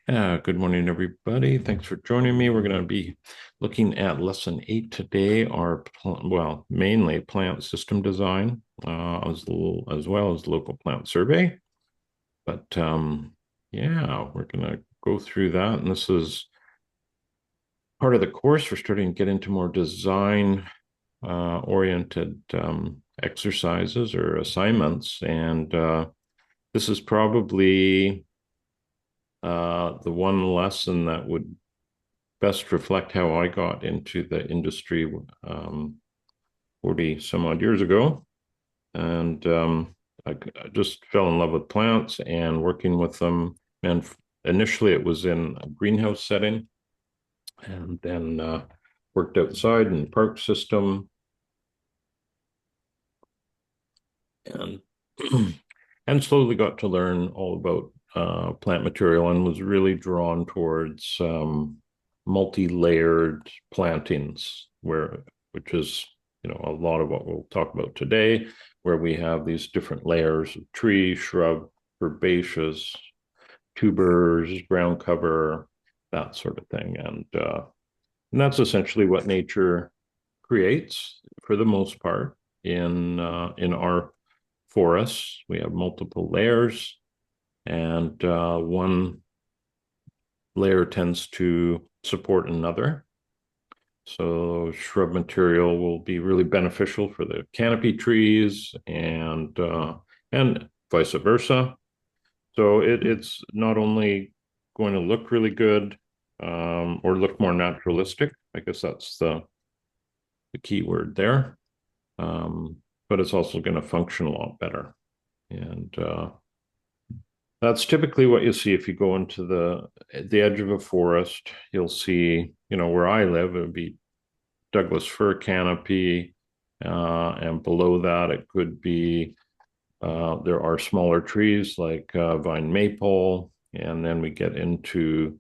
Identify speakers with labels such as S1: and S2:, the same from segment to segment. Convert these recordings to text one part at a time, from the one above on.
S1: Good morning, everybody. Thanks for joining me. We're going to be looking at lesson 8 today, mainly plant system design, as well as local plant survey. But yeah, we're going to go through that. And this is part of the course. We're starting to get into more design oriented exercises or assignments. And this is probably the one lesson that would best reflect how I got into the industry 40 some odd years ago. And I just fell in love with plants and working with them. And initially it was in a greenhouse setting, and then worked outside in the park system, and and slowly got to learn all about plant material and was really drawn towards multi-layered plantings, which is a lot of what we'll talk about today, where we have these different layers of tree, shrub, herbaceous, tubers, ground cover, that sort of thing, and that's essentially what nature creates for the most part in our forests. We have multiple layers, and one layer tends to support another. So shrub material will be really beneficial for the canopy trees, and vice versa. So it's not only going to look really good, or look more naturalistic. I guess that's the key word there. But it's also going to function a lot better. And that's typically what you see if you go into the edge of a forest. You'll see, where I live, it would be Douglas fir canopy, and below that it could be there are smaller trees like vine maple, and then we get into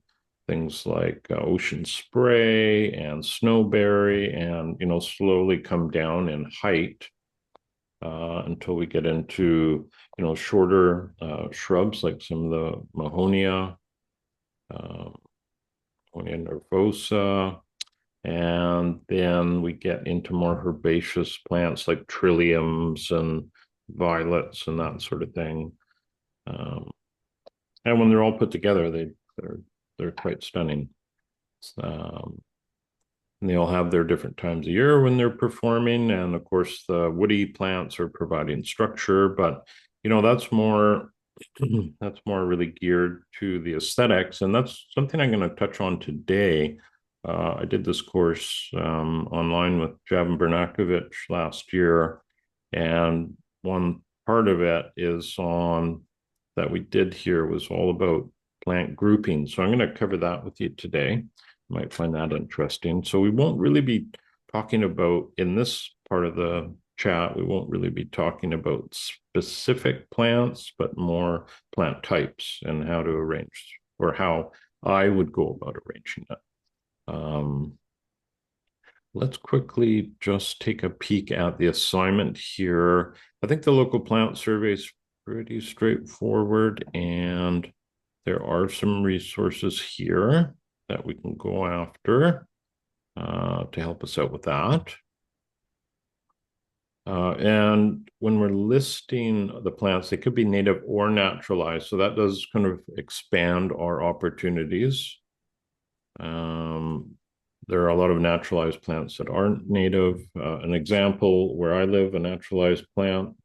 S1: things like ocean spray and snowberry, and slowly come down in height until we get into shorter shrubs like some of the Mahonia, uh, Mahonia nervosa, and then we get into more herbaceous plants like trilliums and violets and that sort of thing. Um, and when they're all put together, they're quite stunning. Um, and they all have their different times of year when they're performing, and of course the woody plants are providing structure. But that's more that's more really geared to the aesthetics, and that's something I'm going to touch on today. I did this course online with Javin Bernakovich last year, and one part of it is on that we did here was all about plant grouping. So I'm going to cover that with you today. You might find that interesting. So we won't really be talking about, in this part of the chat, we won't really be talking about specific plants, but more plant types and how to arrange, or how I would go about arranging it. Let's quickly just take a peek at the assignment here. I think the local plant survey is pretty straightforward, and there are some resources here that we can go after to help us out with that. And when we're listing the plants, they could be native or naturalized. So that does kind of expand our opportunities. There are a lot of naturalized plants that aren't native. An example where I live, a naturalized plant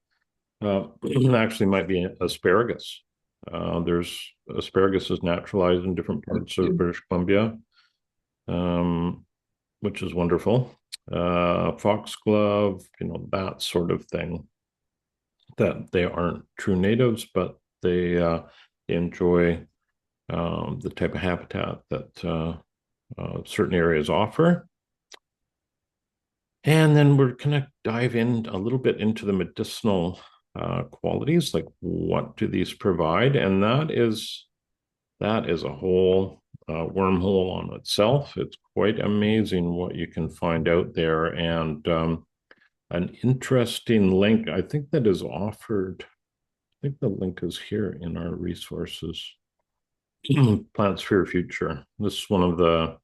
S1: actually might be asparagus. There's asparagus is naturalized in different parts of British Columbia, which is wonderful. Foxglove, that sort of thing. That they aren't true natives, but they enjoy the type of habitat that certain areas offer. And then we're going to dive in a little bit into the medicinal qualities, like what do these provide? And that is a whole wormhole on itself. It's quite amazing what you can find out there. And an interesting link, I think, that is offered. I think the link is here in our resources. Plants for Your Future. This is one of the,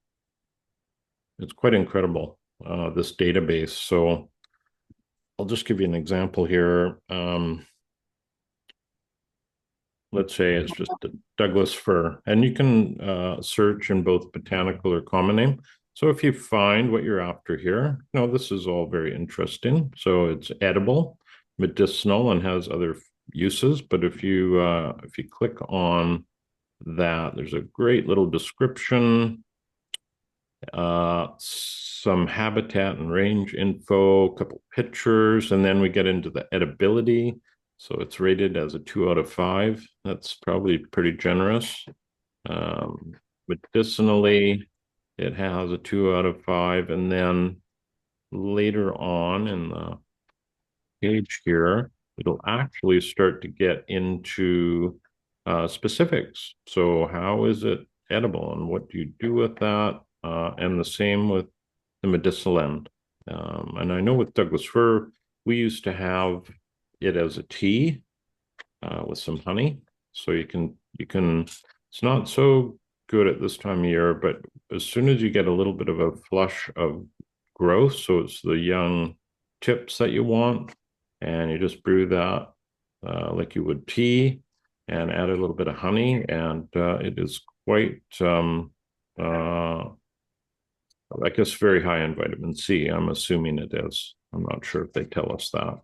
S1: it's quite incredible, this database. So I'll just give you an example here. Let's say it's just a Douglas fir, and you can search in both botanical or common name. So if you find what you're after here, this is all very interesting. So it's edible, medicinal, and has other uses. But if you click on that, there's a great little description, some habitat and range info, a couple pictures, and then we get into the edibility. So it's rated as a 2 out of 5. That's probably pretty generous. Medicinally, it has a 2 out of 5. And then later on in the page here, it'll actually start to get into specifics. So how is it edible and what do you do with that? And the same with the medicinal end. And I know with Douglas fir, we used to have it as a tea with some honey. So it's not so good at this time of year, but as soon as you get a little bit of a flush of growth, so it's the young tips that you want, and you just brew that like you would tea and add a little bit of honey, and it is quite, I guess, very high in vitamin C. I'm assuming it is. I'm not sure if they tell us that.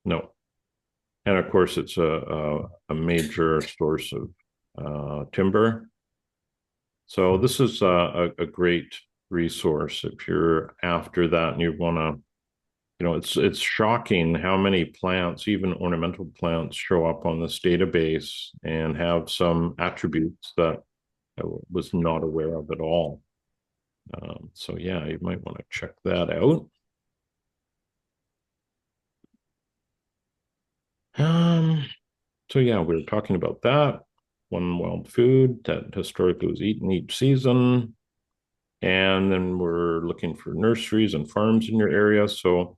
S1: No. And of course, it's a major source of timber. So this is a great resource if you're after that and you want to, it's shocking how many plants, even ornamental plants, show up on this database and have some attributes that I was not aware of at all. So yeah, you might want to check that out. So yeah, we were talking about that. One wild food that historically was eaten each season. And then we're looking for nurseries and farms in your area. So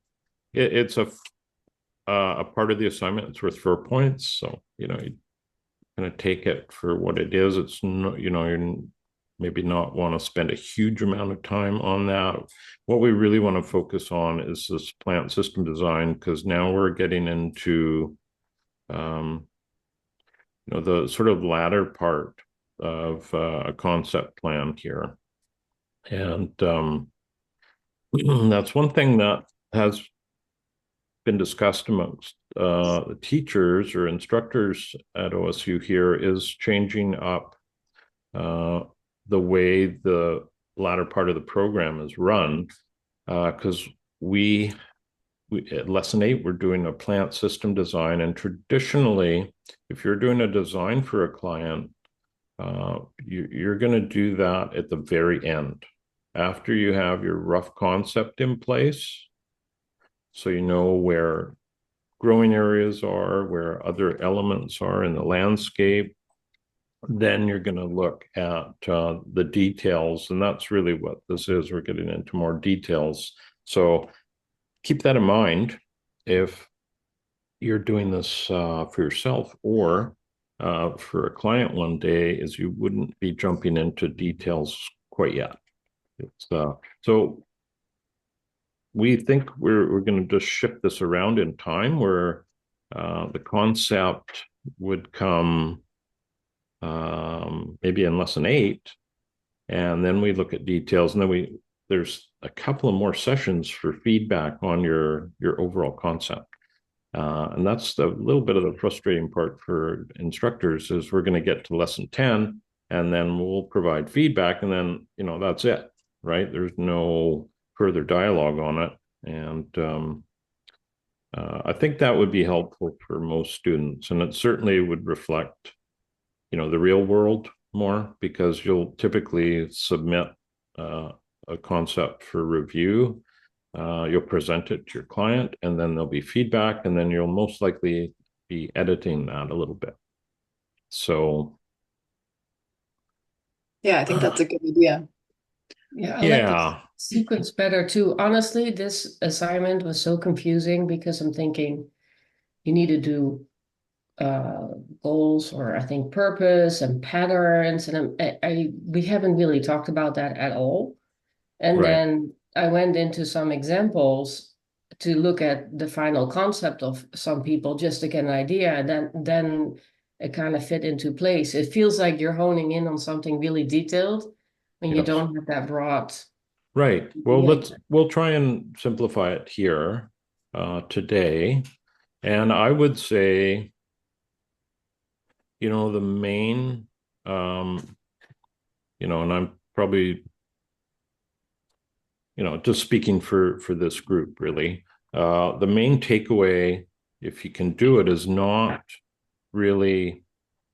S1: it's a part of the assignment. It's worth 4 points. So, you kind of take it for what it is. It's not, you maybe not want to spend a huge amount of time on that. What we really want to focus on is this plant system design, because now we're getting into the sort of latter part of a concept plan here. And that's one thing that has been discussed amongst the teachers or instructors at OSU here is changing up the way the latter part of the program is run, because we at lesson 8, we're doing a plant system design. And traditionally, if you're doing a design for a client, you're going to do that at the very end, after you have your rough concept in place. So you know where growing areas are, where other elements are in the landscape. Then you're going to look at the details. And that's really what this is. We're getting into more details. So keep that in mind if you're doing this for yourself or for a client one day, is you wouldn't be jumping into details quite yet. So we think we're going to just shift this around in time, where the concept would come maybe in lesson 8, and then we look at details, and then there's a couple of more sessions for feedback on your overall concept. And that's the little bit of the frustrating part for instructors, is we're going to get to lesson 10 and then we'll provide feedback, and then that's it, right? There's no further dialogue on it. And I think that would be helpful for most students, and it certainly would reflect the real world more, because you'll typically submit a concept for review. You'll present it to your client, and then there'll be feedback, and then you'll most likely be editing that a little bit. So
S2: yeah, I think that's a good idea.
S3: Yeah, I like the sequence better too. Honestly, this assignment was so confusing because I'm thinking you need to do goals, or I think purpose and patterns, and we haven't really talked about that at all. And
S1: Right.
S3: then I went into some examples to look at the final concept of some people just to get an idea, and then it kind of fit into place. It feels like you're honing in on something really detailed when you
S1: Yes.
S3: don't have that broad
S1: Right. Well,
S3: idea.
S1: we'll try and simplify it here today. And I would say, the main, and I'm probably, just speaking for this group, really, the main takeaway, if you can do it, is not really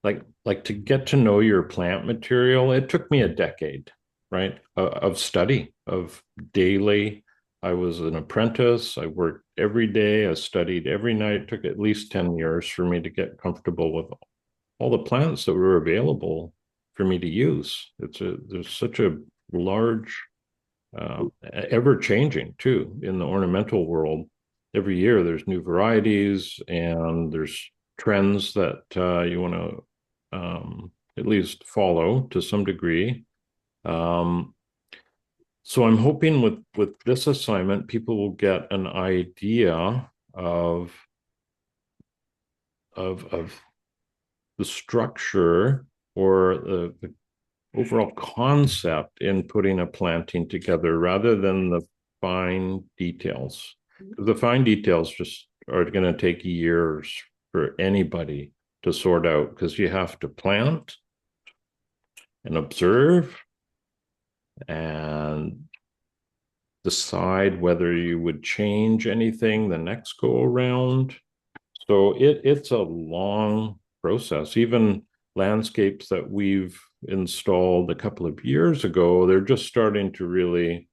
S1: like to get to know your plant material. It took me a decade, right, of study, of daily. I was an apprentice. I worked every day. I studied every night. It took at least 10 years for me to get comfortable with all the plants that were available for me to use. There's such a large, ever changing too in the ornamental world. Every year there's new varieties and there's trends that you want to at least follow to some degree. Um, so I'm hoping with this assignment, people will get an idea of the structure or the overall concept in putting a planting together rather than the fine details. The fine details just are going to take years for anybody to sort out because you have to plant and observe and decide whether you would change anything the next go around. So it's a long process. Even landscapes that we've installed a couple of years ago, they're just starting to really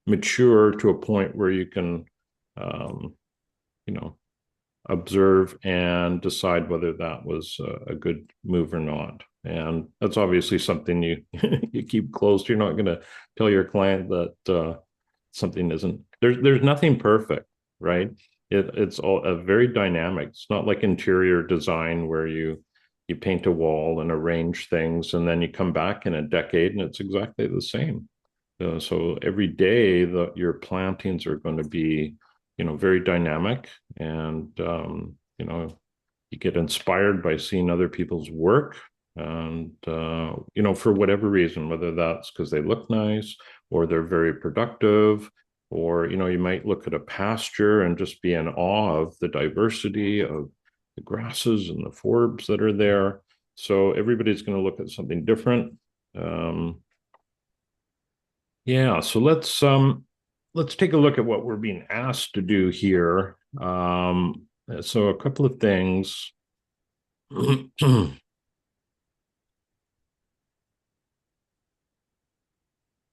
S1: mature to a point where you can, um, you know, observe and decide whether that was a good move or not. And that's obviously something you you keep close. You're not going to tell your client that something isn't. There's nothing perfect, right? It's all a very dynamic. It's not like interior design where you paint a wall and arrange things, and then you come back in a decade and it's exactly the same. So every day your plantings are going to be, very dynamic, and you get inspired by seeing other people's work, and for whatever reason, whether that's because they look nice or they're very productive, or you might look at a pasture and just be in awe of the diversity of the grasses and the forbs that are there. So everybody's going to look at something different. um, yeah, so let's take a look at what we're being asked to do here. So a couple of things.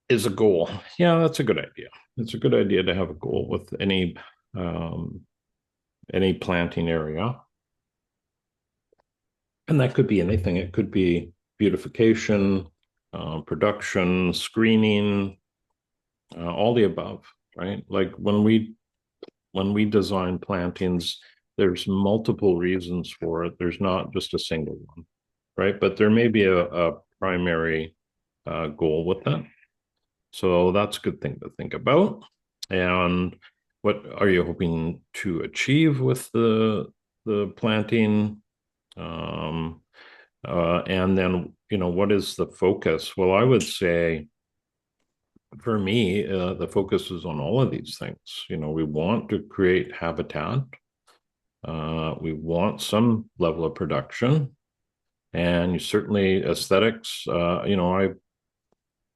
S1: Is a goal. Yeah, that's a good idea. It's a good idea to have a goal with um, any planting area, and that could be anything. It could be beautification, production, screening, all the above, right? Like when we design plantings, there's multiple reasons for it. There's not just a single one, right? But there may be a primary goal with that. So that's a good thing to think about. And what are you hoping to achieve with the planting? Um, and then, what is the focus? Well, I would say for me, the focus is on all of these things. We want to create habitat. We want some level of production, and certainly aesthetics. I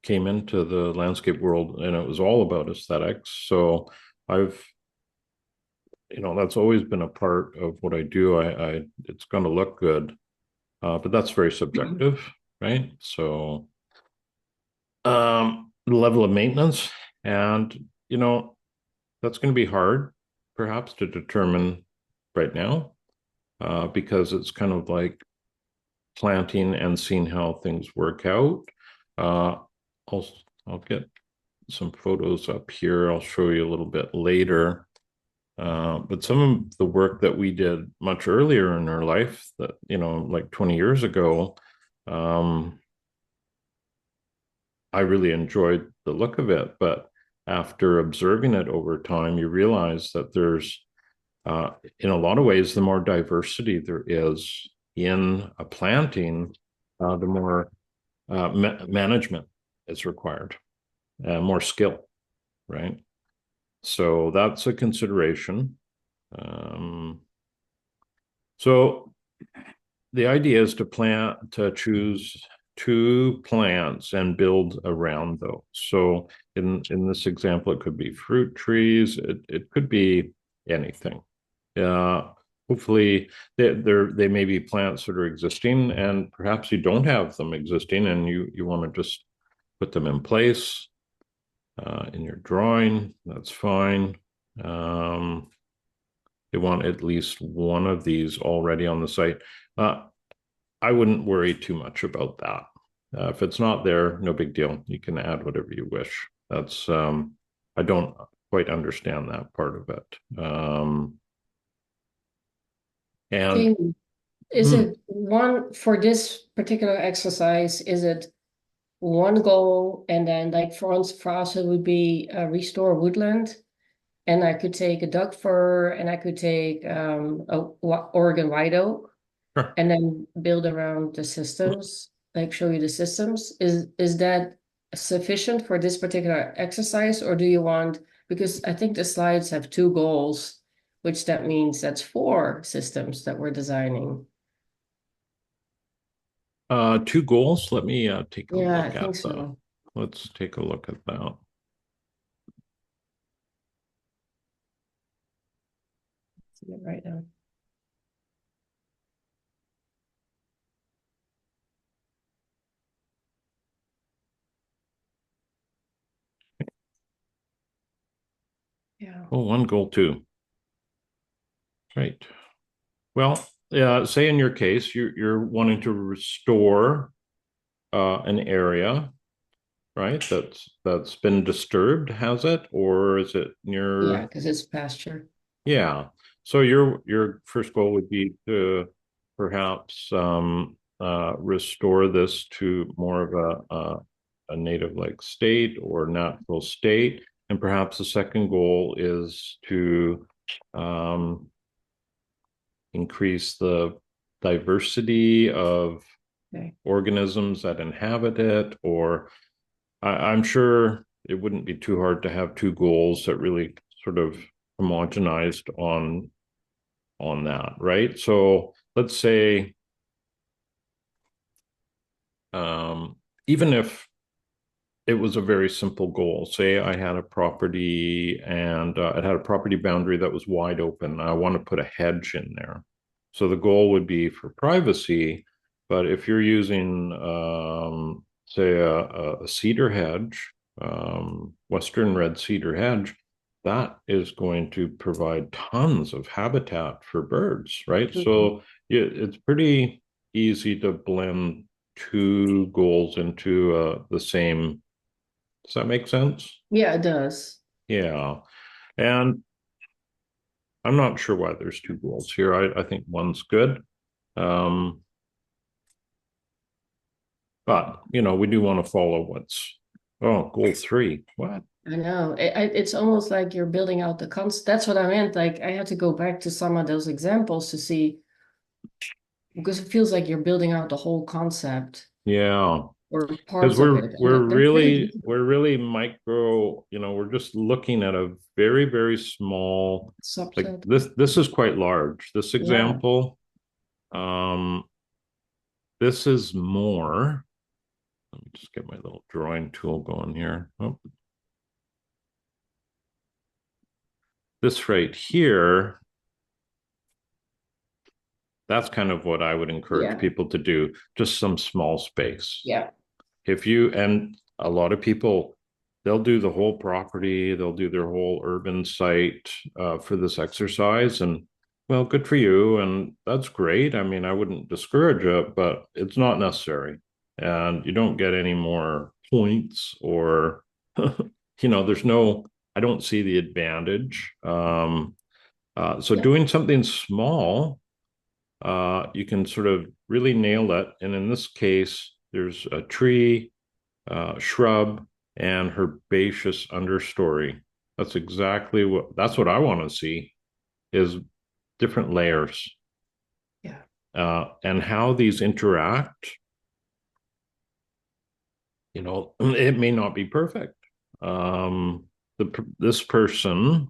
S1: came into the landscape world and it was all about aesthetics. So I've, that's always been a part of what I do. It's going to look good, but that's very subjective, right? So, the level of maintenance, and that's going to be hard, perhaps, to determine right now, because it's kind of like planting and seeing how things work out. Uh, I'll get some photos up here. I'll show you a little bit later. But some of the work that we did much earlier in our life, that, like 20 years ago, um, I really enjoyed the look of it. But after observing it over time, you realize that in a lot of ways, the more diversity there is in a planting, the more management is required, more skill, right? So that's a consideration. Um, so the idea is to choose two plants and build around those. So in this example, it could be fruit trees. It could be anything. Uh, Hopefully they may be plants that are existing, and perhaps you don't have them existing, and you want to just put them in place in your drawing. That's fine. Um, you want at least one of these already on the site. I wouldn't worry too much about that. If it's not there, no big deal. You can add whatever you wish. I don't quite understand that part of it. And
S3: Jamie, is it one for this particular exercise? Is it one goal, and then like for us it would be restore woodland, and I could take a duck fir, and I could take Oregon white oak,
S1: sure.
S3: and then build around the systems, like show you the systems. Is that sufficient for this particular exercise, or do you want, because I think the slides have two goals, which that means that's four systems that we're designing.
S1: Two goals. Let me take a
S3: Yeah, I
S1: look at
S3: think
S1: that.
S3: so.
S1: Let's take a look at that.
S3: See it right now. Yeah.
S1: Oh, one goal too. Right. Well, say in your case, you're wanting to restore an area, right? That's been disturbed, has it, or is it
S3: Yeah,
S1: near?
S3: because it's pasture.
S1: Yeah. So your first goal would be to perhaps restore this to more of a native like state or natural state, and perhaps the second goal is to um, increase the diversity of
S3: Okay.
S1: organisms that inhabit it, or I'm sure it wouldn't be too hard to have two goals that really sort of homogenized on that, right? So let's say even if it was a very simple goal, say I had a property and it had a property boundary that was wide open. I want to put a hedge in there. So the goal would be for privacy, but if you're using, say, a cedar hedge, Western red cedar hedge, that is going to provide tons of habitat for birds, right?
S3: Mhm.
S1: So it's pretty easy to blend two goals into the same. Does that make sense?
S3: Yeah, it does.
S1: Yeah. And I'm not sure why there's two goals here. I think one's good. Um, but, we do want to follow goal three. What?
S3: I know. It's almost like you're building out the concept. That's what I meant. Like I had to go back to some of those examples to see, because it feels like you're building out the whole concept
S1: Yeah.
S3: or
S1: Because
S3: parts of
S1: we're
S3: it. And
S1: we're
S3: they're pretty
S1: really
S3: detailed.
S1: we're really micro, we're just looking at a very, very small, like
S3: Subset.
S1: this is quite large. This
S3: Yeah.
S1: example, um, this is more. Let me just get my little drawing tool going here. Oh, this right here, that's kind of what I would encourage
S3: Yeah.
S1: people to do, just some small space.
S3: Yeah.
S1: And a lot of people, they'll do the whole property, they'll do their whole urban site for this exercise. And well, good for you. And that's great. I mean, I wouldn't discourage it, but it's not necessary. And you don't get any more points or, there's no, I don't see the advantage. So
S3: Yeah.
S1: doing something small, you can sort of really nail it. And in this case, there's a tree, shrub, and herbaceous understory. That's what I want to see is different layers,
S3: Yeah.
S1: and how these interact. It may not be perfect. Um, this person,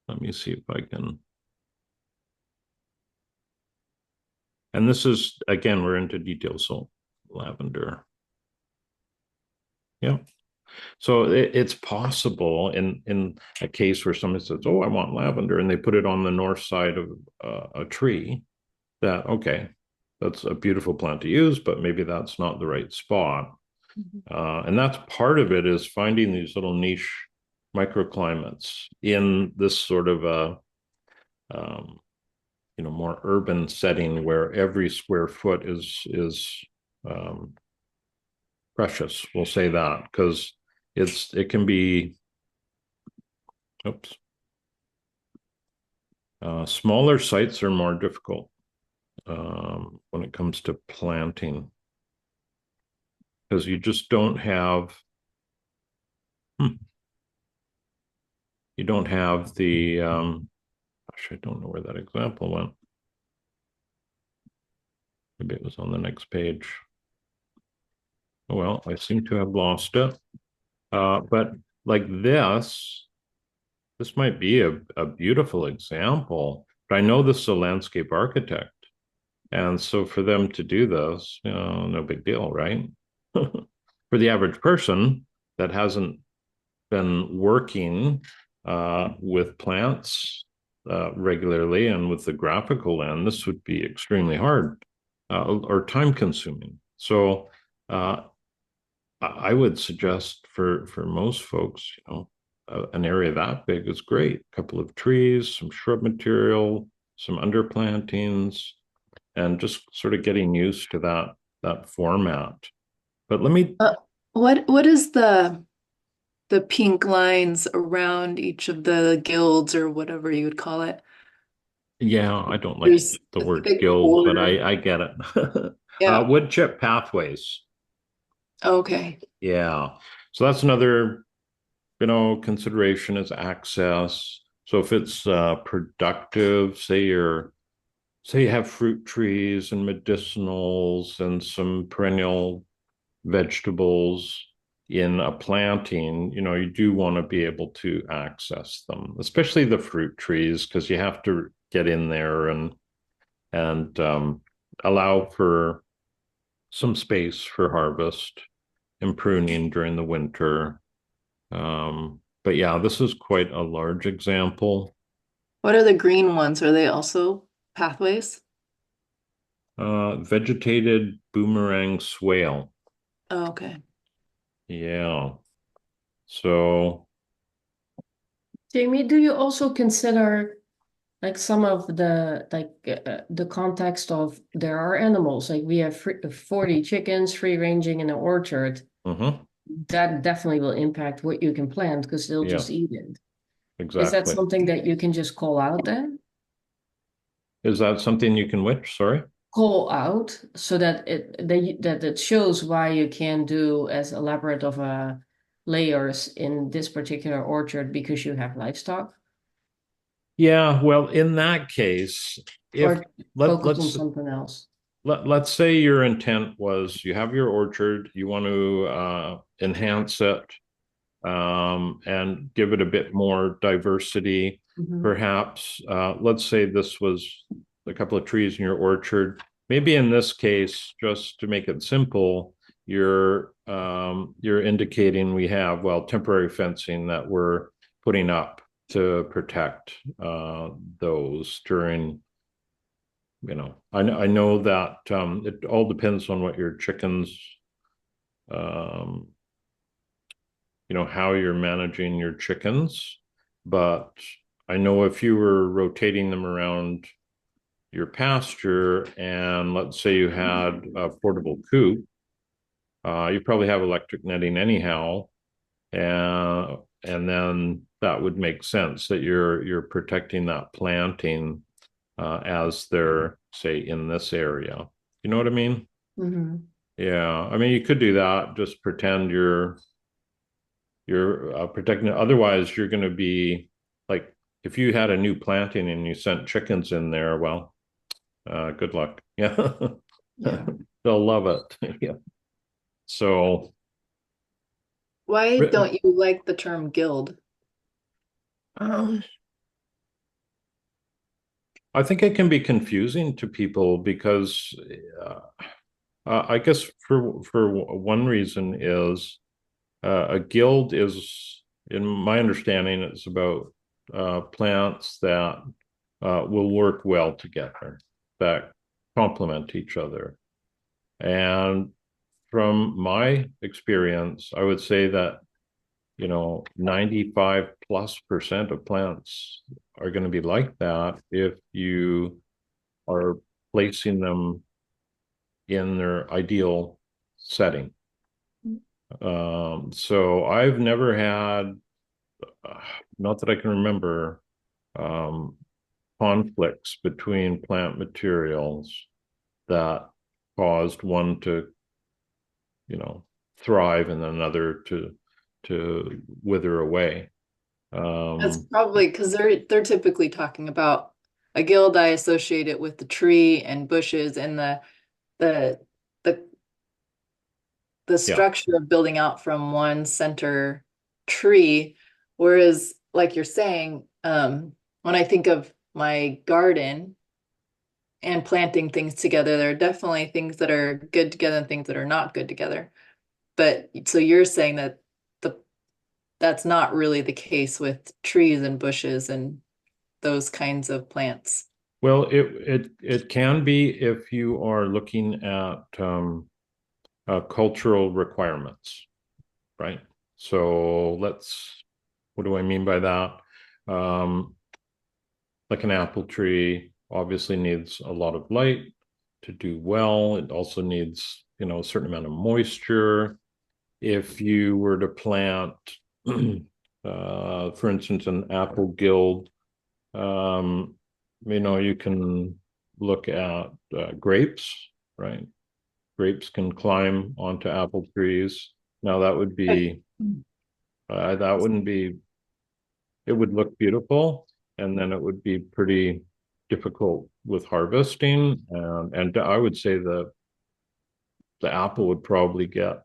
S1: let me see if I can. And this is, again, we're into details. So lavender. Yeah. So it's possible in a case where somebody says, "Oh, I want lavender," and they put it on the north side of a tree. That okay, that's a beautiful plant to use, but maybe that's not the right spot. And that's part of it is finding these little niche microclimates in this sort of a um, more urban setting where every square foot is um, precious. We'll say that because it can be. Oops. Smaller sites are more difficult when it comes to planting because you just don't have you don't have the gosh, I don't know where that example went. Maybe it was on the next page. Oh, well, I seem to have lost it. But like this might be a beautiful example. But I know this is a landscape architect. And so for them to do this, no big deal, right? For the average person that hasn't been working with plants regularly and with the graphical end, this would be extremely hard or time consuming. So uh, I would suggest for most folks, an area that big is great. A couple of trees, some shrub material, some underplantings, and just sort of getting used to that format. But let me,
S2: What is the pink lines around each of the guilds or whatever you would call it?
S1: yeah, I don't like
S2: There's
S1: the
S2: a
S1: word
S2: thick
S1: guild, but
S2: border.
S1: I get it.
S2: Yeah.
S1: Wood chip pathways.
S2: Okay.
S1: Yeah. So that's another, consideration is access. So if it's productive, say you have fruit trees and medicinals and some perennial vegetables in a planting, you do want to be able to access them, especially the fruit trees, because you have to get in there and allow for some space for harvest and pruning during the winter. But yeah, this is quite a large example.
S2: What are the green ones? Are they also pathways?
S1: Vegetated boomerang swale.
S2: Oh, okay.
S1: Yeah. So,
S3: Jamie, do you also consider like some of the context of there are animals like we have 40 chickens free ranging in an orchard
S1: mhm,
S3: that definitely will impact what you can plant because they'll
S1: yeah,
S3: just eat it. Is that
S1: exactly.
S3: something that you can just call out then?
S1: Is that something you can which? Sorry.
S3: Call out so that it shows why you can do as elaborate of a layers in this particular orchard because you have livestock
S1: Yeah, well, in that case, if
S3: or
S1: let
S3: focus on
S1: let's
S3: something else.
S1: let's say your intent was you have your orchard, you want to enhance it and give it a bit more diversity.
S3: Mhm.
S1: Perhaps, let's say this was a couple of trees in your orchard. Maybe in this case, just to make it simple, you're indicating we have temporary fencing that we're putting up to protect those during. I know that it all depends on what your chickens um, how you're managing your chickens. But I know if you were rotating them around your pasture and let's say you had a portable coop, you probably have electric netting anyhow. And then that would make sense that you're protecting that planting as they're, say, in this area. You know what I mean?
S2: Mm-hmm.
S1: Yeah, I mean, you could do that. Just pretend you're protecting it. Otherwise, you're going to be like, if you had a new planting and you sent chickens in there, well, good luck. Yeah,
S2: Yeah.
S1: they'll love it. Yeah. So,
S2: Why don't you like the term guild?
S1: um, I think it can be confusing to people because uh, I guess for one reason is a guild is, in my understanding, it's about plants that will work well together, that complement each other. And from my experience, I would say that, 95+% of plants are going to be like that if you are placing them in their ideal setting. So I've never had, uh, not that I can remember, um, conflicts between plant materials that caused one to, you know, thrive and another to wither away.
S2: That's
S1: Um,
S2: probably because they're typically talking about a guild. I associate it with the tree and bushes and the the the
S1: yeah.
S2: structure of building out from one center tree. Whereas, like you're saying, when I think of my garden and planting things together, there are definitely things that are good together and things that are not good together. But so you're saying that the that's not really the case with trees and bushes and those kinds of plants.
S1: Well, it can be if you are looking at cultural requirements, right? So what do I mean by that? Um, like an apple tree obviously needs a lot of light to do well. It also needs, a certain amount of moisture. If you were to plant, for instance, an apple guild, um, you can look at grapes, right? Grapes can climb onto apple trees. Now that wouldn't be, it would look beautiful, and then it would be pretty difficult with harvesting. And I would say the apple would probably get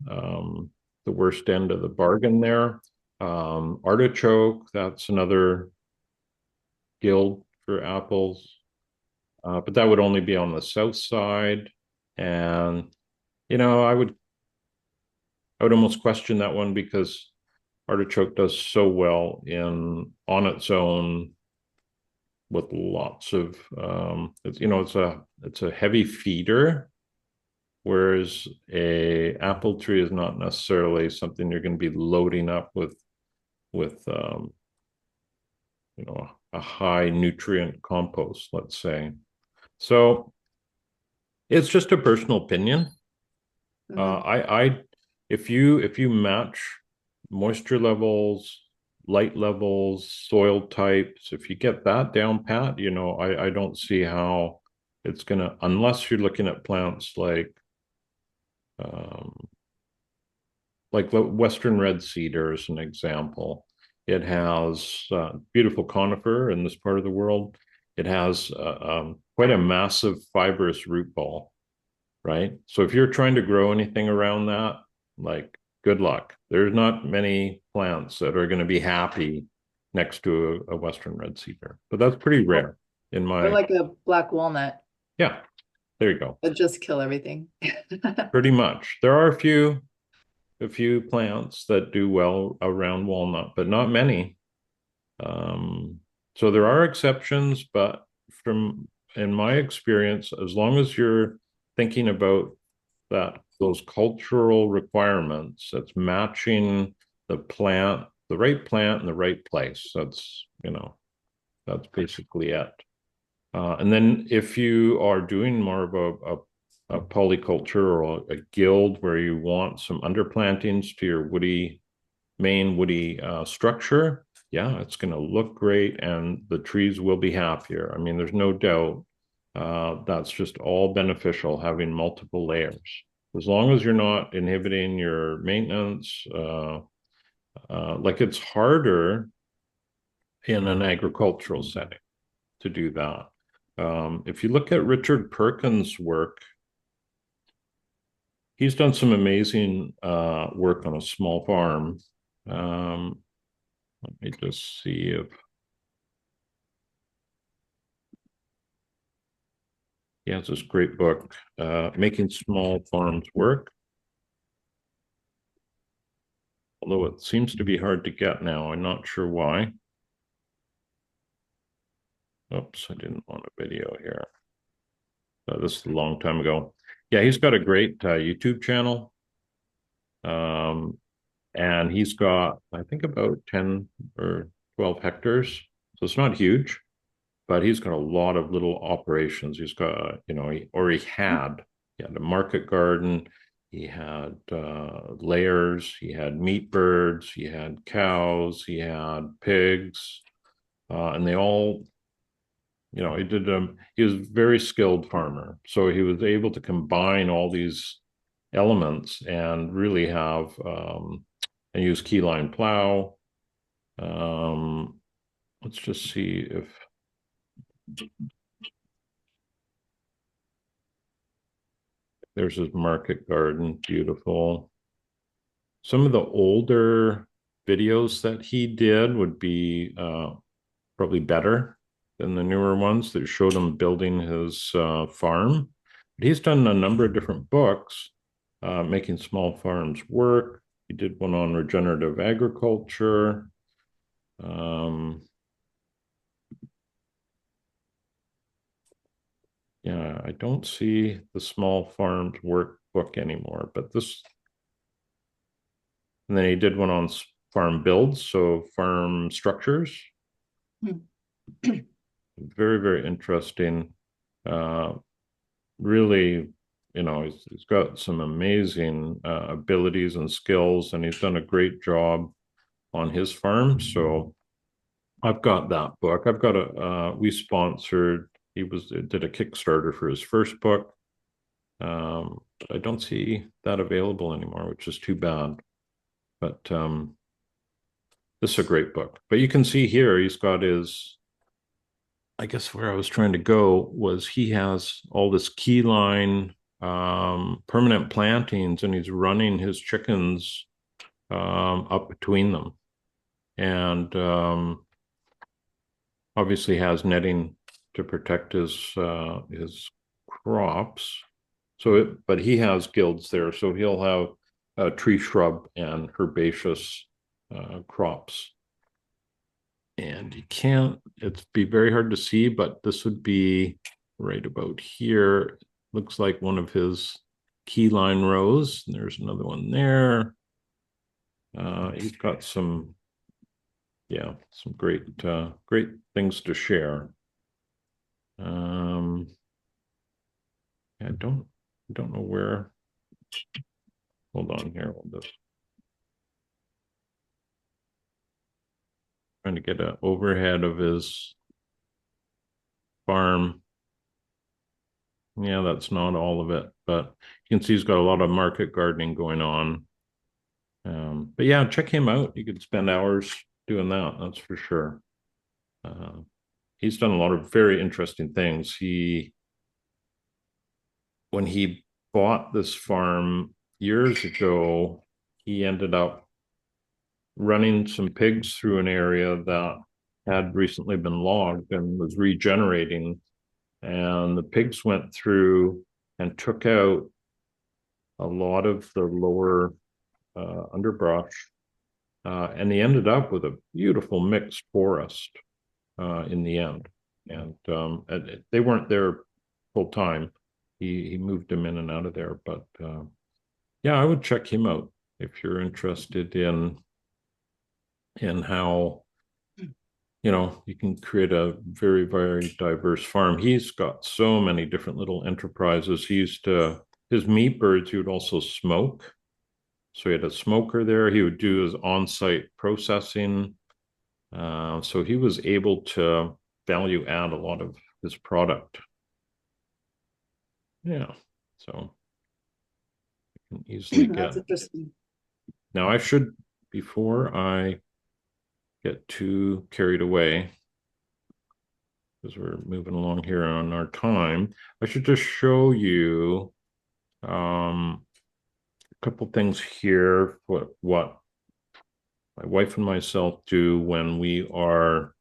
S1: um, the worst end of the bargain there. Artichoke, that's another guild for apples, but that would only be on the south side. And I would almost question that one because artichoke does so well in on its own with lots of it's a heavy feeder, whereas a apple tree is not necessarily something you're going to be loading up with a high nutrient compost, let's say. So it's just a personal opinion.
S2: Mhm.
S1: I if you match moisture levels, light levels, soil types, if you get that down pat, I don't see how it's gonna, unless you're looking at plants um, like the Western red cedar as an example. It has beautiful conifer in this part of the world. It has quite a massive fibrous root ball, right? So if you're trying to grow anything around that, like, good luck. There's not many plants that are going to be happy next to a Western red cedar, but that's pretty rare in
S2: Or
S1: my,
S2: like a black walnut
S1: yeah, there you go.
S2: that just kill everything.
S1: Pretty much. There are a few plants that do well around walnut, but not many. Um, so there are exceptions, but from in my experience, as long as you're thinking about those cultural requirements, that's matching the right plant in the right place. That's basically it. And then if you are doing more of a polyculture or a guild where you want some underplantings to your main woody structure, yeah, it's going to look great and the trees will be happier. I mean, there's no doubt that's just all beneficial having multiple layers. As long as you're not inhibiting your maintenance, like it's harder in an agricultural setting to do that. If you look at Richard Perkins' work, he's done some amazing work on a small farm. Let me just see if he has this great book, Making Small Farms Work. Although it seems to be hard to get now. I'm not sure why. Oops, I didn't want a video here. This is a long time ago. Yeah, he's got a great YouTube channel. And he's got, I think, about 10 or 12 hectares. So it's not huge, but he's got a lot of little operations. He's got, he had a market garden. He had layers. He had meat birds. He had cows. He had pigs. And they all, he was a very skilled farmer. So he was able to combine all these elements and really have, and use keyline plow. Let's just see if there's his market garden. Beautiful. Some of the older videos that he did would be probably better than the newer ones that showed him building his farm. But he's done a number of different books, Making Small Farms Work. He did one on regenerative agriculture. Yeah, I don't see the Small Farms Workbook anymore, but this, and then he did one on farm builds, so farm structures. Very, very interesting. Really, he's got some amazing abilities and skills, and he's done a great job on his farm. So I've got that book. I've got we sponsored, did a Kickstarter for his first book. But I don't see that available anymore, which is too bad. But this is a great book. But you can see here, he's got I guess where I was trying to go was he has all this keyline permanent plantings, and he's running his chickens up between them. And obviously has netting to protect his crops. But he has guilds there, so he'll have tree, shrub, and herbaceous crops. And it'd be very hard to see, but this would be right about here. Looks like one of his keyline rows. And there's another one there. He's got some great things to share. I don't know where. Hold on here. We'll just trying to get an overhead of his farm. Yeah, that's not all of it, but you can see he's got a lot of market gardening going on. But yeah, check him out. You could spend hours doing that, that's for sure. He's done a lot of very interesting things. When he bought this farm years ago, he ended up running some pigs through an area that had recently been logged and was regenerating. And the pigs went through and took out a lot of the lower underbrush. And they ended up with a beautiful mixed forest in the end. And they weren't there full time. He moved them in and out of there. But yeah, I would check him out if you're interested in how you can create a very, very diverse farm. He's got so many different little enterprises. His meat birds, he would also smoke. So he had a smoker there. He would do his on-site processing. So he was able to value add a lot of his product. Yeah, so you can easily
S2: That's
S1: get.
S2: interesting.
S1: Now I should, before I get too carried away, because we're moving along here on our time, I should just show you a couple things here, what my wife and myself do when we are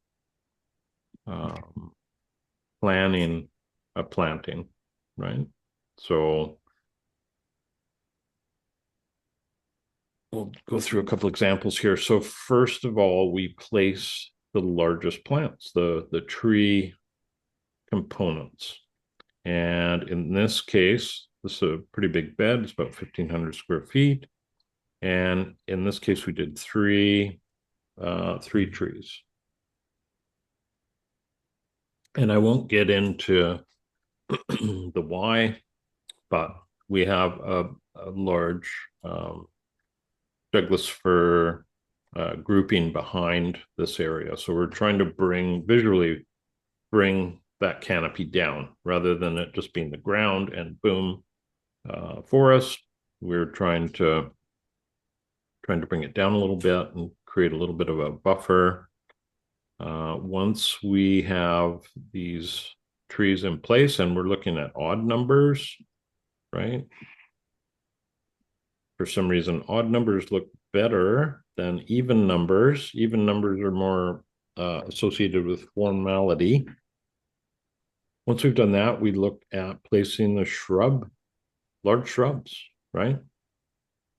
S1: planning a planting, right? So we'll go through a couple examples here. So first of all, we place the largest plants, the tree components. And in this case, this is a pretty big bed. It's about 1,500 square feet. And in this case, we did three trees. And I won't get into the why, but we have a large Douglas fir grouping behind this area. So we're trying to visually bring that canopy down rather than it just being the ground and boom, forest. We're trying to bring it down a little bit and create a little bit of a buffer. Once we have these trees in place, and we're looking at odd numbers, right? For some reason, odd numbers look better than even numbers. Even numbers are more associated with formality. Once we've done that, we look at placing the large shrubs, right?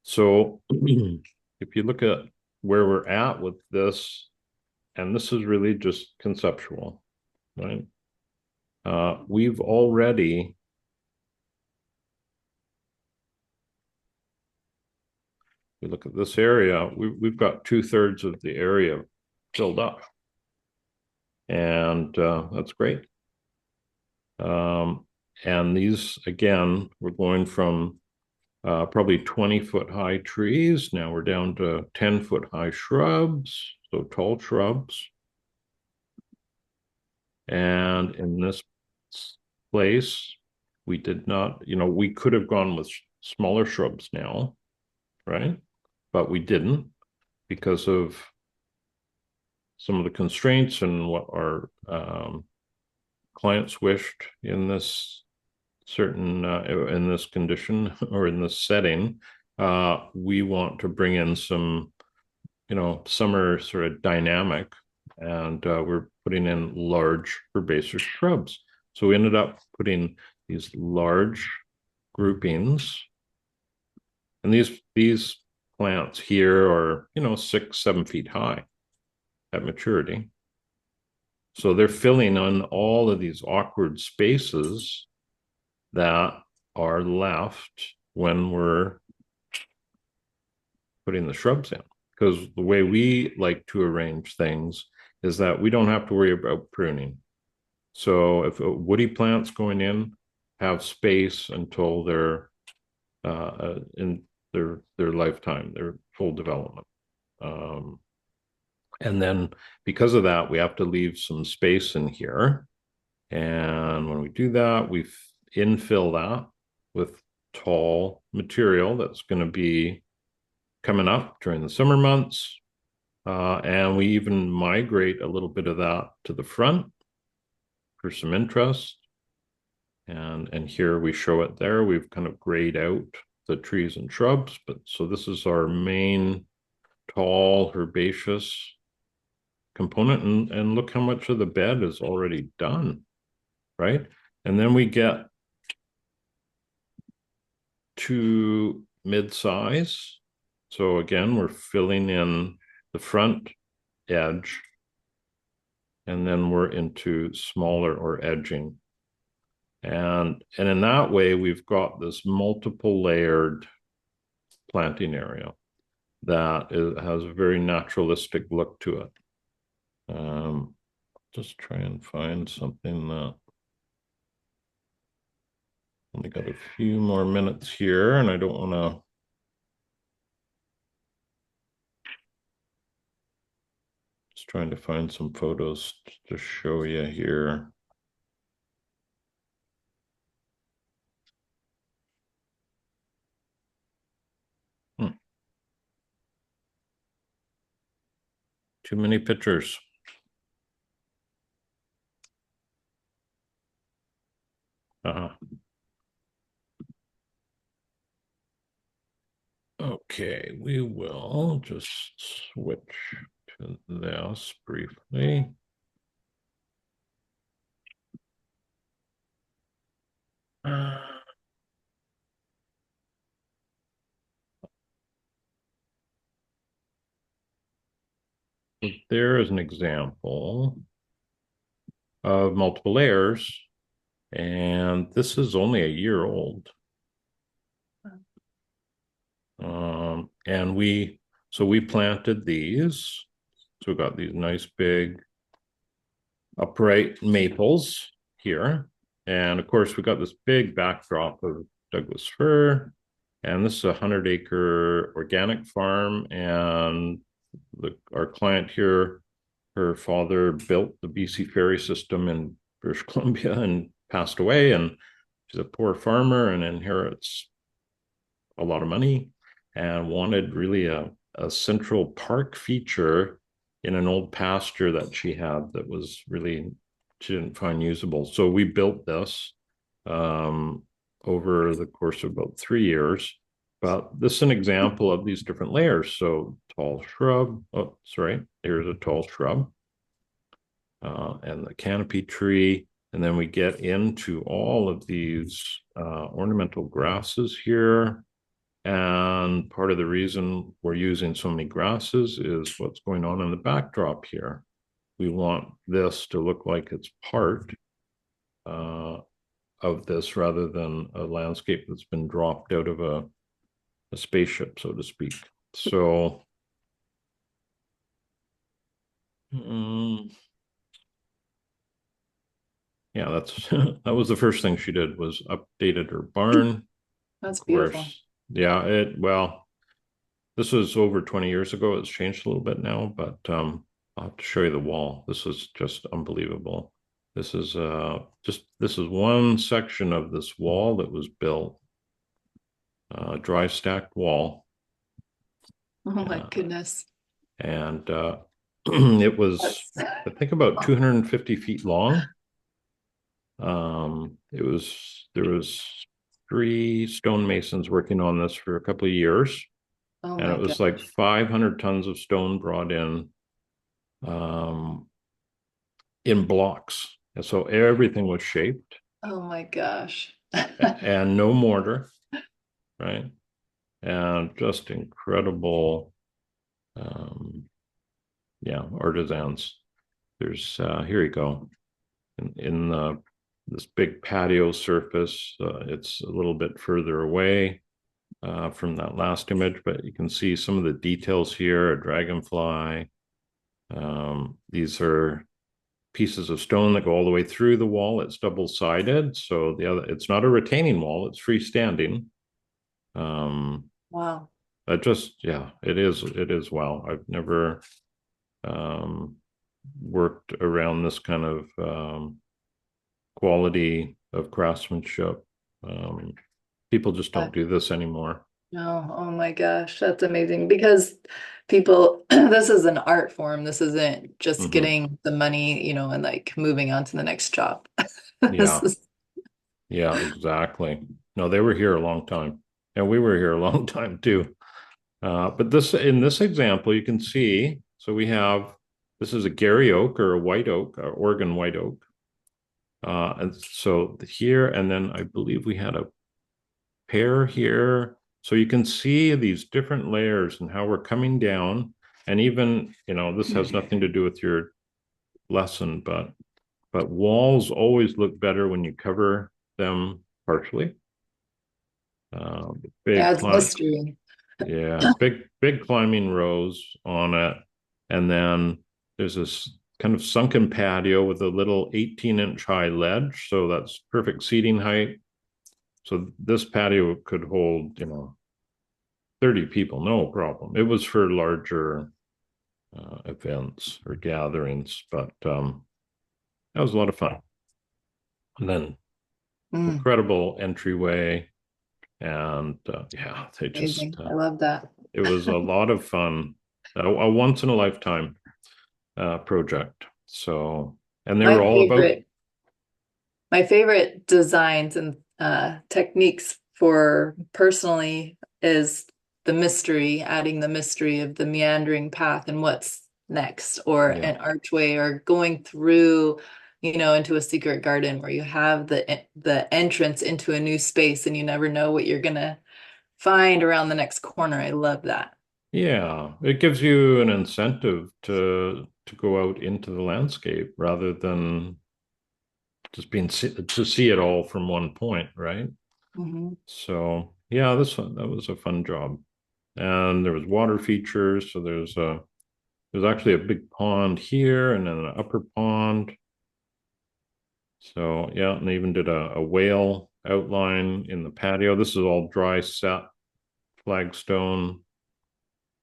S1: So if you look at where we're at with this, and this is really just conceptual, right? We've already we look at this area, we've got 2/3 of the area filled up. And that's great. And these, again, we're going from probably 20-foot high trees. Now we're down to 10-foot high shrubs, so tall shrubs. And in this place, we did not, we could have gone with smaller shrubs now, right? But we didn't because of some of the constraints and what our clients wished in this in this condition or in this setting. We want to bring in some, summer sort of dynamic, and we're putting in large herbaceous shrubs. So we ended up putting these large groupings, and these plants here are 6-7 feet high at maturity. So they're filling in all of these awkward spaces that are left when we're putting the shrubs in. Because the way we like to arrange things is that we don't have to worry about pruning. So if a woody plant's going in, have space until they're in their lifetime, their full development. And then because of that, we have to leave some space in here. And when we do that, we infill that with tall material that's going to be coming up during the summer months. And we even migrate a little bit of that to the front for some interest. And here we show it there. We've kind of grayed out the trees and shrubs, but so this is our main tall herbaceous component, and look how much of the bed is already done, right? And then we get to mid-size. So again, we're filling in the front edge, and then we're into smaller or edging. And in that way, we've got this multiple layered planting area that has a very naturalistic look to it. Just try and find something that only got a few more minutes here, and I don't want to trying to find some photos to show you here. Too many pictures. Okay, we will just switch to this briefly. There is an example of multiple layers, and this is only a year old. And we planted these. So we got these nice big upright maples here. And of course, we got this big backdrop of Douglas fir. And this is a 100-acre organic farm. And our client here, her father built the BC ferry system in British Columbia and passed away. And she's a poor farmer and inherits a lot of money and wanted really a central park feature in an old pasture that she had that was really, she didn't find usable. So we built this over the course of about 3 years. But this is an example of these different layers. So tall shrub, oh, sorry, here's a tall shrub and the canopy tree. And then we get into all of these ornamental grasses here. And part of the reason we're using so many grasses is what's going on in the backdrop here. We want this to look like it's part of this rather than a landscape that's been dropped out of a spaceship, so to speak. So, yeah, that's that was the first thing she did was updated her barn.
S2: That's beautiful.
S1: Yeah, well, this was over 20 years ago. It's changed a little bit now, but I'll have to show you the wall. This is just unbelievable. This is one section of this wall that was built, dry stacked wall.
S2: Oh my goodness.
S1: And it was, I think, about 250 feet long. There was 3 stonemasons working on this for a couple of years.
S2: Oh
S1: and
S2: my
S1: it was
S2: gosh.
S1: like 500 tons of stone brought in blocks. And so everything was shaped.
S2: Oh my gosh.
S1: And no mortar, right? And just incredible, artisans. There's, here you go. In this big patio surface, it's a little bit further away from that last image, but you can see some of the details here, a dragonfly. These are pieces of stone that go all the way through the wall. It's double-sided, so it's not a retaining wall, it's freestanding.
S2: Wow.
S1: It is wow. I've never worked around this kind of quality of craftsmanship. People just don't do this anymore.
S2: No, oh my gosh, that's amazing because people, this is an art form. This isn't just getting the money, and like moving on to the next job.
S1: Yeah. Yeah, exactly. No, they were here a long time, and we were here a long time too. But in this example, you can see, so this is a Gary oak or a white oak, or Oregon white oak. And so here, and then I believe we had a pear here. So you can see these different layers and how we're coming down. And even, this has nothing to do with your lesson, but walls always look better when you cover them partially.
S2: Adds mystery.
S1: Yeah, big climbing rows on it. And then there's this kind of sunken patio with a little 18-inch high ledge. So that's perfect seating height. So this patio could hold, 30 people, no problem. It was for larger events or gatherings, but that was a lot of fun. And then
S2: Mm,
S1: incredible entryway, and yeah, they just
S2: amazing. I love that.
S1: it was a lot of fun, a once in a lifetime project. So, and they
S2: My
S1: were all about,
S2: favorite, my favorite designs and techniques for personally is the mystery, adding the mystery of the meandering path and what's next, or
S1: yeah,
S2: an archway, or going through, into a secret garden where you have the entrance into a new space and you never know what you're gonna find around the next corner. I love that.
S1: yeah, it gives you an incentive to go out into the landscape rather than just to see it all from one point, right?
S2: Hmm.
S1: So yeah, that was a fun job. And there was water features, so there's actually a big pond here and then an upper pond. So yeah, and they even did a whale outline in the patio. This is all dry set flagstone.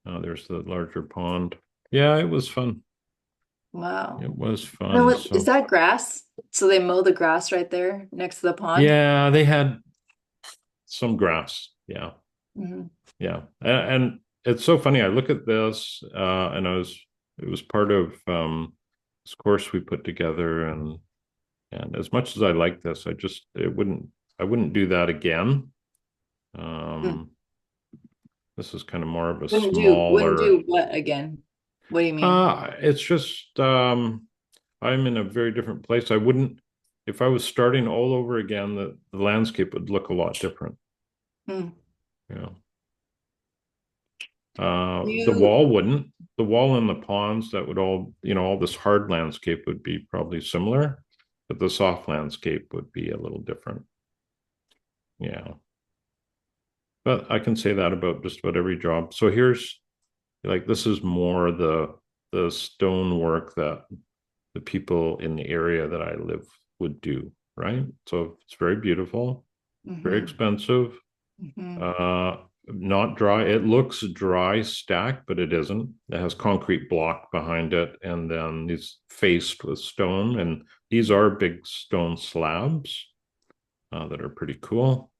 S1: There's the larger pond. Yeah, it was fun.
S2: Wow.
S1: It was
S2: And
S1: fun.
S2: is
S1: So
S2: that grass? So they mow the grass right there next to the pond?
S1: yeah, they had some grass. Yeah,
S2: Hmm.
S1: yeah, and it's so funny. I look at this, and it was part of this course we put together, and as much as I like this, I wouldn't do that again. Um, this is kind of more of a
S2: Wouldn't
S1: smaller.
S2: do what again? What do you mean?
S1: It's just I'm in a very different place. I wouldn't if I was starting all over again, the landscape would look a lot different.
S2: Hmm.
S1: You know. The
S2: You
S1: wall wouldn't. The wall and the ponds that would all, all this hard landscape would be probably similar, but the soft landscape would be a little different. Yeah. But I can say that about just about every job. So here's like this is more the stone work that the people in the area that I live would do, right? So it's very beautiful, very
S2: hmm
S1: expensive,
S2: hmm
S1: uh, not dry. It looks dry stack, but it isn't. It has concrete block behind it, and then it's faced with stone. And these are big stone slabs that are pretty cool.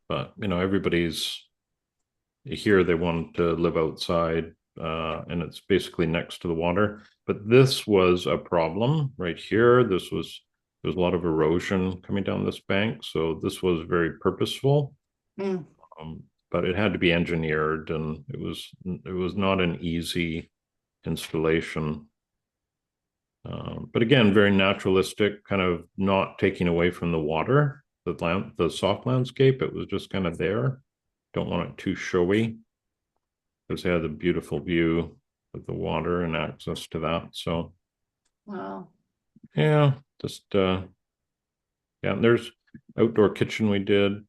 S1: But everybody's here. They want to live outside, and it's basically next to the water. But this was a problem right here. There's a lot of erosion coming down this bank, so this was very purposeful.
S2: mm.
S1: But it had to be engineered, and it was not an easy installation. But again, very naturalistic, kind of not taking away from the water, the soft landscape. It was just kind of there. Don't want it too showy because they had a beautiful view of the water and access to that. So
S2: Wow.
S1: yeah, just yeah. And there's outdoor kitchen we did.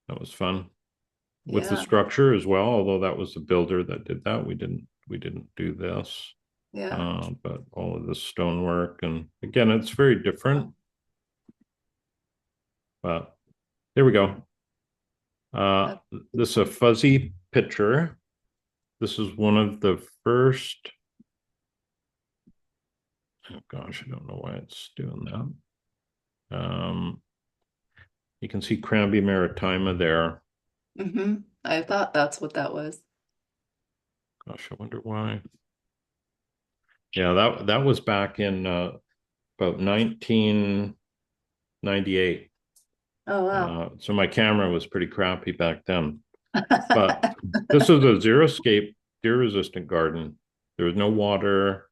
S1: That was fun with the
S2: Yeah.
S1: structure as well. Although that was the builder that did that, we didn't do this.
S2: Yeah.
S1: But all of the stonework, and again, it's very different. But there we go. Uh,
S2: That-
S1: this is a fuzzy picture. This is one of the first. Oh gosh, I don't know why it's doing that. You can see Cranby Maritima there.
S2: I thought that's what that was.
S1: Gosh, I wonder why. Yeah, that was back in about 1998.
S2: Oh, wow.
S1: So my camera was pretty crappy back then. But this is a xeriscape deer resistant garden. There was no water,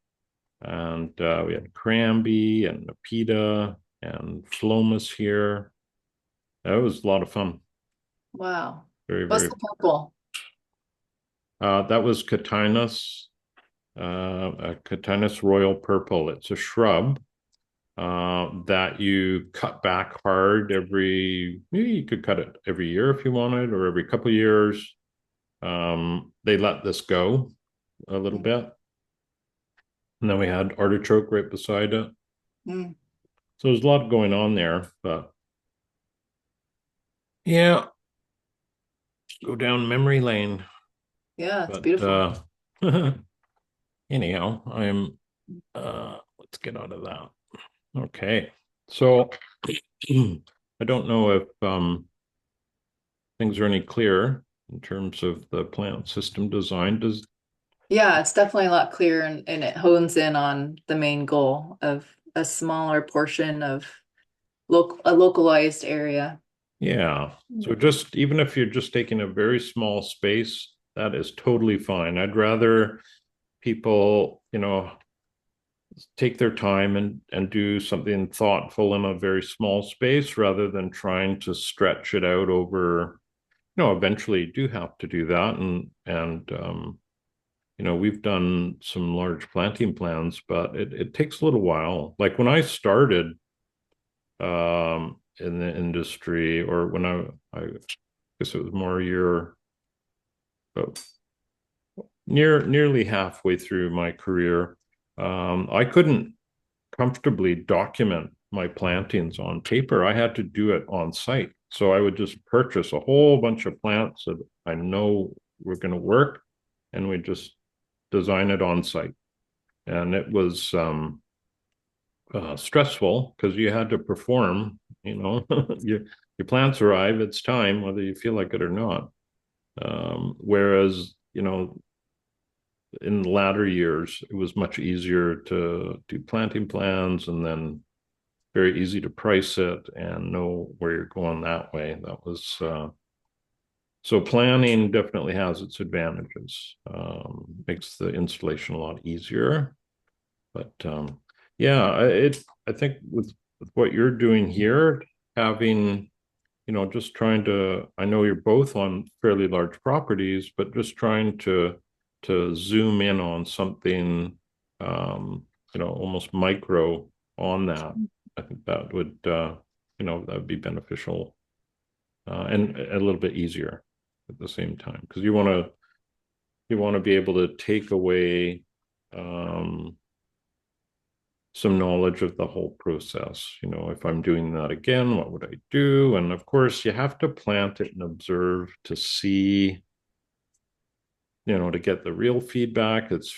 S1: and we had cranby and nepeta and phlomis here. That was a lot of fun.
S2: Wow.
S1: Very,
S2: What's
S1: very.
S2: the purple?
S1: That was a Catinus royal purple. It's a shrub that you cut back hard maybe you could cut it every year if you wanted, or every couple of years. They let this go a little bit. And then we had artichoke right beside it.
S2: Mm.
S1: So there's a lot going on there, but yeah, go down memory lane.
S2: Yeah, it's
S1: But
S2: beautiful.
S1: anyhow, let's get out of that. Okay. So I don't know if things are any clearer in terms of the plant system design. Does
S2: Yeah, it's definitely a lot clearer and it hones in on the main goal of a smaller portion of a localized area.
S1: Yeah. So just even if you're just taking a very small space, that is totally fine. I'd rather people, take their time and do something thoughtful in a very small space rather than trying to stretch it out over, eventually you do have to do that. And we've done some large planting plans, but it takes a little while. Like when I started in the industry, or when I guess it was more a year, but nearly halfway through my career, I couldn't comfortably document my plantings on paper. I had to do it on site. So I would just purchase a whole bunch of plants that I know were going to work, and we just design it on site. And it was stressful because you had to perform. Your plants arrive, it's time, whether you feel like it or not. Whereas, in the latter years, it was much easier to do planting plans and then very easy to price it and know where you're going that way. That was so planning definitely has its advantages. Makes the installation a lot easier. But yeah, I think with what you're doing here, having just trying to, I know you're both on fairly large properties, but just trying to zoom in on something, almost micro on that. I think that would, that would be beneficial, and a little bit easier at the same time, because you want to be able to take away um, some knowledge of the whole process. If I'm doing that again, what would I do? And of course, you have to plant it and observe to see, to get the real feedback. It's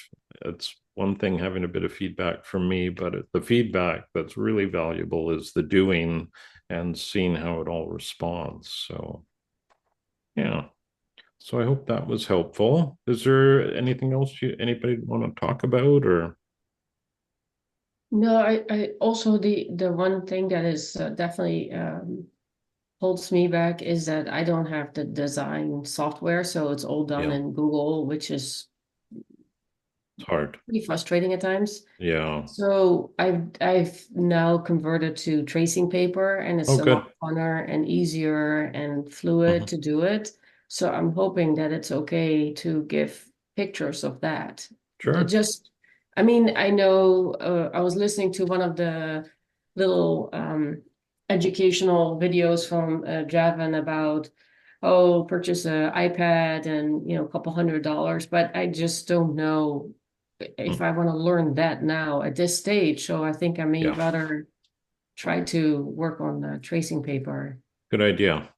S1: one thing having a bit of feedback from me, but the feedback that's really valuable is the doing and seeing how it all responds. So yeah. So I hope that was helpful. Is there anything else anybody want to talk about, or?
S3: No, I also the one thing that is definitely holds me back is that I don't have the design software, so it's all done
S1: Yeah,
S3: in Google, which is
S1: it's hard.
S3: pretty frustrating at times.
S1: Yeah.
S3: So I've now converted to tracing paper, and it's
S1: Oh,
S3: a
S1: good.
S3: lot funner and easier and fluid
S1: Mhm.
S3: to do it. So I'm hoping that it's okay to give pictures of that.
S1: Sure.
S3: Just, I mean, I know I was listening to one of the little educational videos from Javan about, oh, purchase an iPad and a couple $100, but I just don't know if
S1: Mm.
S3: I want to learn that now at this stage. So I think I may
S1: Yeah,
S3: rather try to work on the tracing paper.
S1: good idea.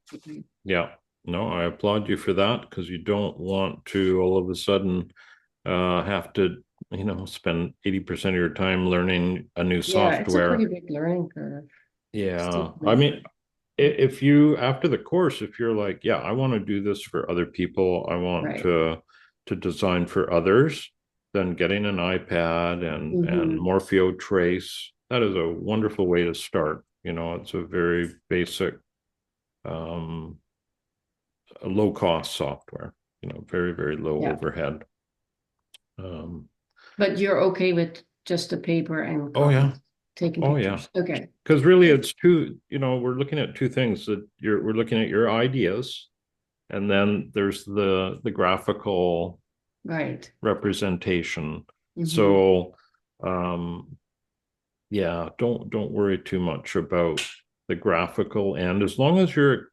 S1: Yeah. No, I applaud you for that, because you don't want to all of a sudden have to, spend 80% of your time learning a new
S3: Yeah, it's a pretty
S1: software.
S3: big learning curve. Still
S1: Yeah.
S3: an
S1: I mean,
S3: effort.
S1: if you, after the course, if you're like, yeah, I want to do this for other people, I want
S3: Right.
S1: to design for others, then getting an iPad and
S3: Hmm.
S1: Morpheo Trace, that is a wonderful way to start. It's a very basic, um, low cost software, very, very low
S3: Yeah.
S1: overhead. Um,
S3: But you're okay with just the paper and
S1: oh yeah.
S3: copies, taking
S1: Oh yeah.
S3: pictures. Okay.
S1: Because really it's two, we're looking at two things, that we're looking at your ideas, and then there's the graphical
S3: Right.
S1: representation.
S3: Hmm.
S1: So yeah, don't worry too much about the graphical end, as long as you're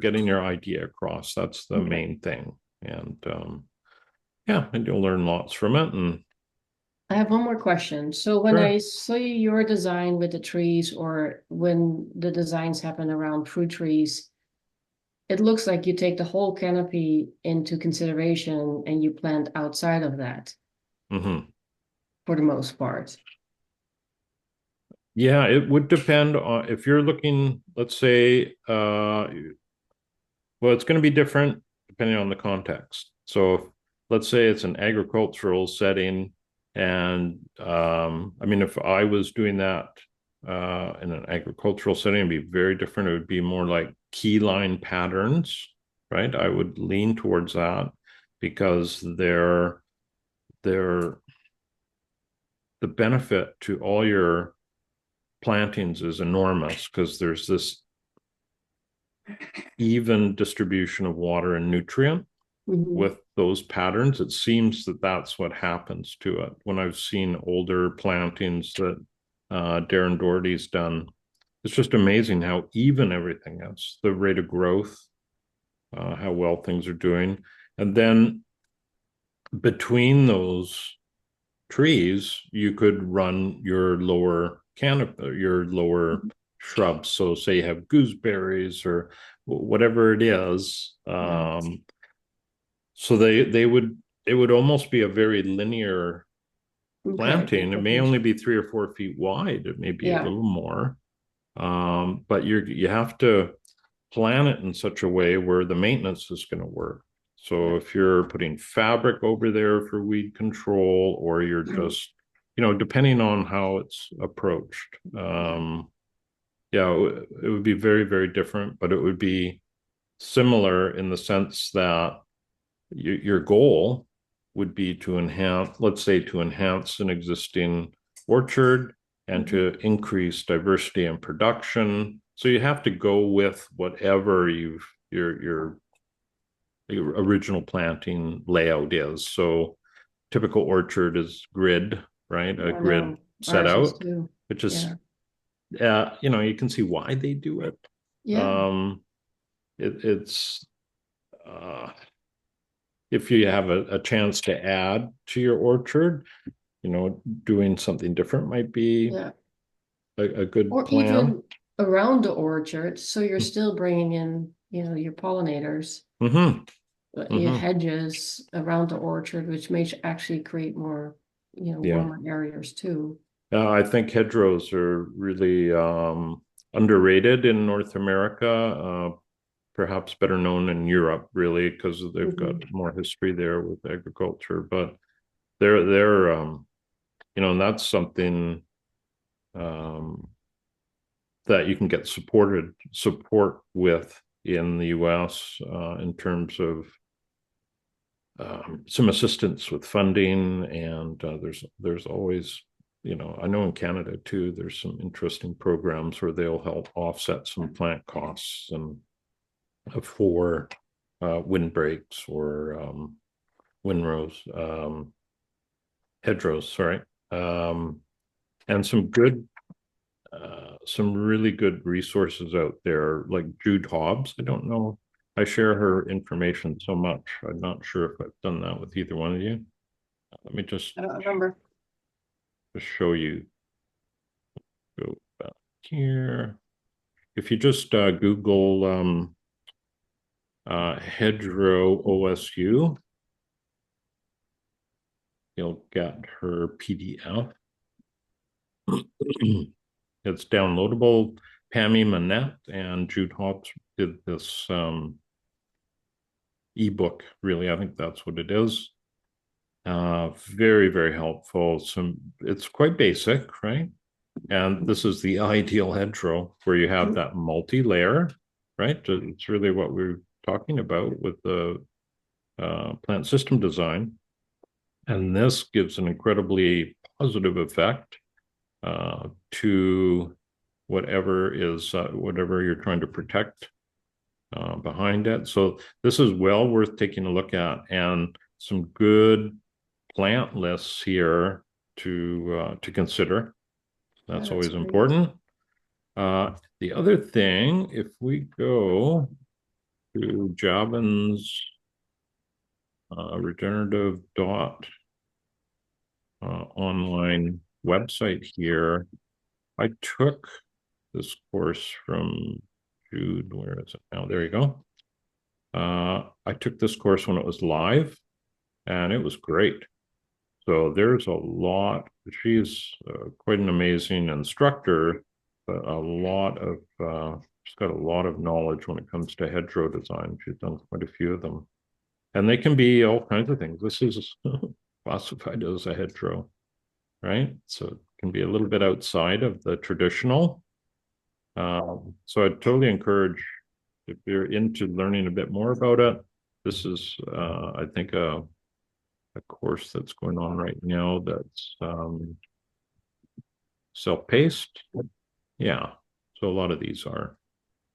S1: getting your idea across. That's the
S3: Okay.
S1: main thing. And yeah, and you'll learn lots from it. And
S3: I have one more question. So when I
S1: sure.
S3: see your design with the trees, or when the designs happen around fruit trees, it looks like you take the whole canopy into consideration and you plant outside of that
S1: Mm-hmm.
S3: for the most part.
S1: Yeah, it would depend on if you're looking, let's say, well, it's going to be different depending on the context. So, let's say it's an agricultural setting, and I mean, if I was doing that in an agricultural setting, it'd be very different. It would be more like key line patterns, right? I would lean towards that because they're the benefit to all your plantings is enormous because there's this even distribution of water and nutrient with those patterns. It seems that that's what happens to it. When I've seen older plantings that Darren Doherty's done, it's just amazing how even everything is, the rate of growth, how well things are doing. And then between those trees, you could run your lower canopy, your lower shrubs. So say you have gooseberries or whatever it is. So they would it would almost be a very linear planting. It may only be 3 or 4 feet wide. It may be a little more. But you have to plan it in such a way where the maintenance is going to work. So if you're putting fabric over there for weed control, or you're just, depending on how it's approached, yeah, it would be very, very different, but it would be similar in the sense that your goal would be to enhance, let's say, to enhance an existing orchard and to increase diversity and production. So you have to go with whatever your original planting layout is. So typical orchard is grid, right? A grid set out, which is, you can see why they do it. It's if you have a chance to add to your orchard, doing something different might be a good
S3: Or
S1: plan.
S3: even around the orchard, so you're still bringing in, your pollinators, your hedges around the orchard, which may actually create more, warmer areas too.
S1: I think hedgerows are really underrated in North America. Perhaps better known in Europe, really, because they've got more history there with agriculture. But they're and that's something that you can get support with in the U.S. In terms of some assistance with funding, and there's always, I know in Canada too, there's some interesting programs where they'll help offset some plant costs and for windbreaks or windrows, hedgerows, sorry, and some really good resources out there, like Jude Hobbs. I don't know. I share her information so much. I'm not sure if I've done that with either one of you. Let me
S2: I don't remember.
S1: Just show you. Go back here. If you just Google hedgerow OSU, you'll get her PDF. It's downloadable. Pammy Manette and Jude Hobbs did this ebook, really. I think that's what it is. Very, very helpful. It's quite basic, right? And this is the ideal hedgerow where you have that multi-layer, right? It's really what we're talking about with the plant system design. And this gives an incredibly positive effect to whatever you're trying to protect behind it. So this is well worth taking a look at, and some good plant lists here to consider. That's always important. The other thing, if we go to Jobbins regenerative online website here, I took this course from Jude. Where is it now? There you go. I took this course when it was live, and it was great. So there's a lot. She's quite an amazing instructor, but she's got a lot of knowledge when it comes to hedgerow design. She's done quite a few of them, and they can be all kinds of things. This is classified as a hedgerow, right? So it can be a little bit outside of the traditional. So I'd totally encourage, if you're into learning a bit more about it, this is, I think, a course that's going on right now that's self-paced. Yeah. So a lot of these are.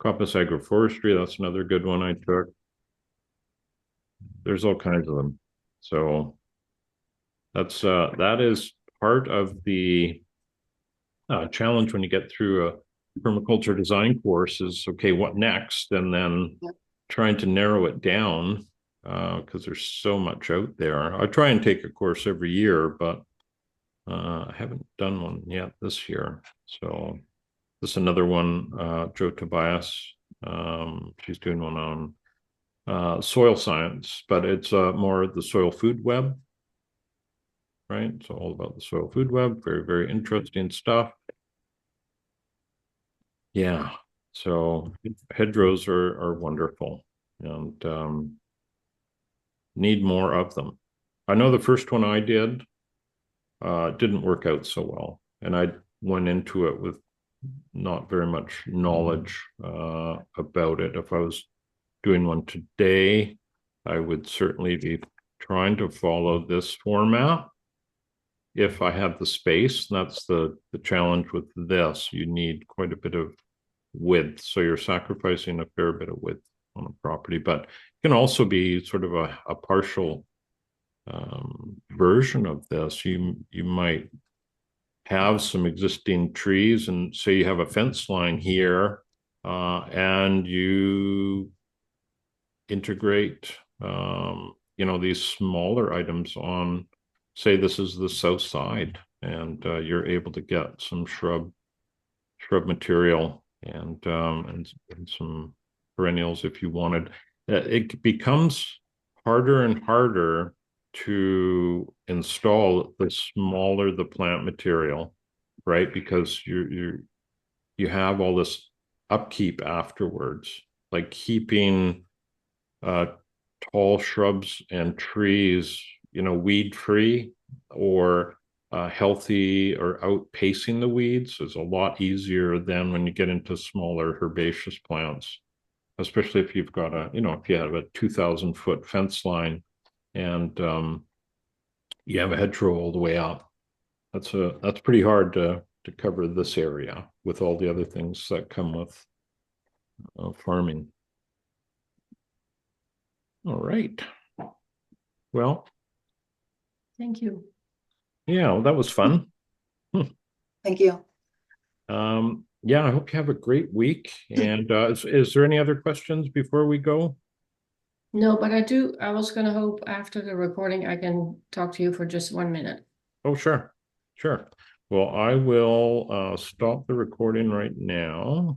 S1: Compass Agroforestry, that's another good one I took. There's all kinds of them. So that is part of the challenge when you get through a permaculture design course is, okay, what next? And then trying to narrow it down because there's so much out there. I try and take a course every year, but I haven't done one yet this year. So this is another one, Joe Tobias. She's doing one on soil science, but it's more the soil food web, right? So all about the soil food web. Very, very interesting stuff. Yeah. So hedgerows are wonderful and need more of them. I know the first one I did didn't work out so well, and I went into it with not very much knowledge about it. If I was doing one today, I would certainly be trying to follow this format if I have the space. That's the challenge with this. You need quite a bit of width, so you're sacrificing a fair bit of width on a property, but it can also be sort of a partial version of this. You might have some existing trees, and say you have a fence line here, and you integrate these smaller items on, say this is the south side, and you're able to get some shrub material and some perennials if you wanted. It becomes harder and harder to install the smaller the plant material, right? Because you have all this upkeep afterwards, like keeping tall shrubs and trees, weed free or healthy or outpacing the weeds is a lot easier than when you get into smaller herbaceous plants, especially if you've got if you have a 2,000-foot fence line and you have a hedgerow all the way up. That's pretty hard to cover this area with all the other things that come with farming. All right. Well,
S3: Thank you.
S1: yeah, well, that was fun.
S2: Thank you.
S1: Yeah, I hope you have a great week. And is there any other questions before we go?
S3: No, but I was going to hope after the recording, I can talk to you for just 1 minute.
S1: Oh, sure. Sure. Well, I will stop the recording right now.